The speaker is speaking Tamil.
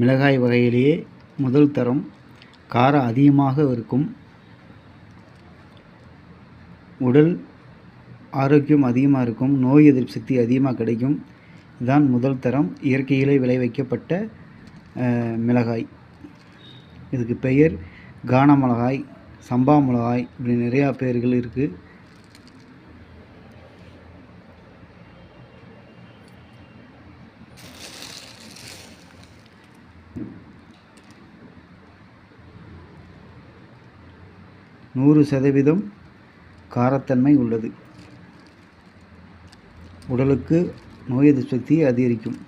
மிளகாய் வகையிலேயே முதல் தரம். காரம் அதிகமாக இருக்கும். உடல் ஆரோக்கியம் அதிகமாக இருக்கும். நோய் எதிர்ப்பு சக்தி அதிகமாக கிடைக்கும். இதுதான் முதல் தரம் இயற்கையிலே விளைவிக்கப்பட்ட மிளகாய். இதுக்கு பெயர் கானா மிளகாய், சம்பா மிளகாய், இப்படி நிறையா பெயர்கள் இருக்குது. நூறு சதவீதம் காரத்தன்மை உள்ளது. உடலுக்கு நோய் எதிர்ப்பு சக்தியை அதிகரிக்கும்.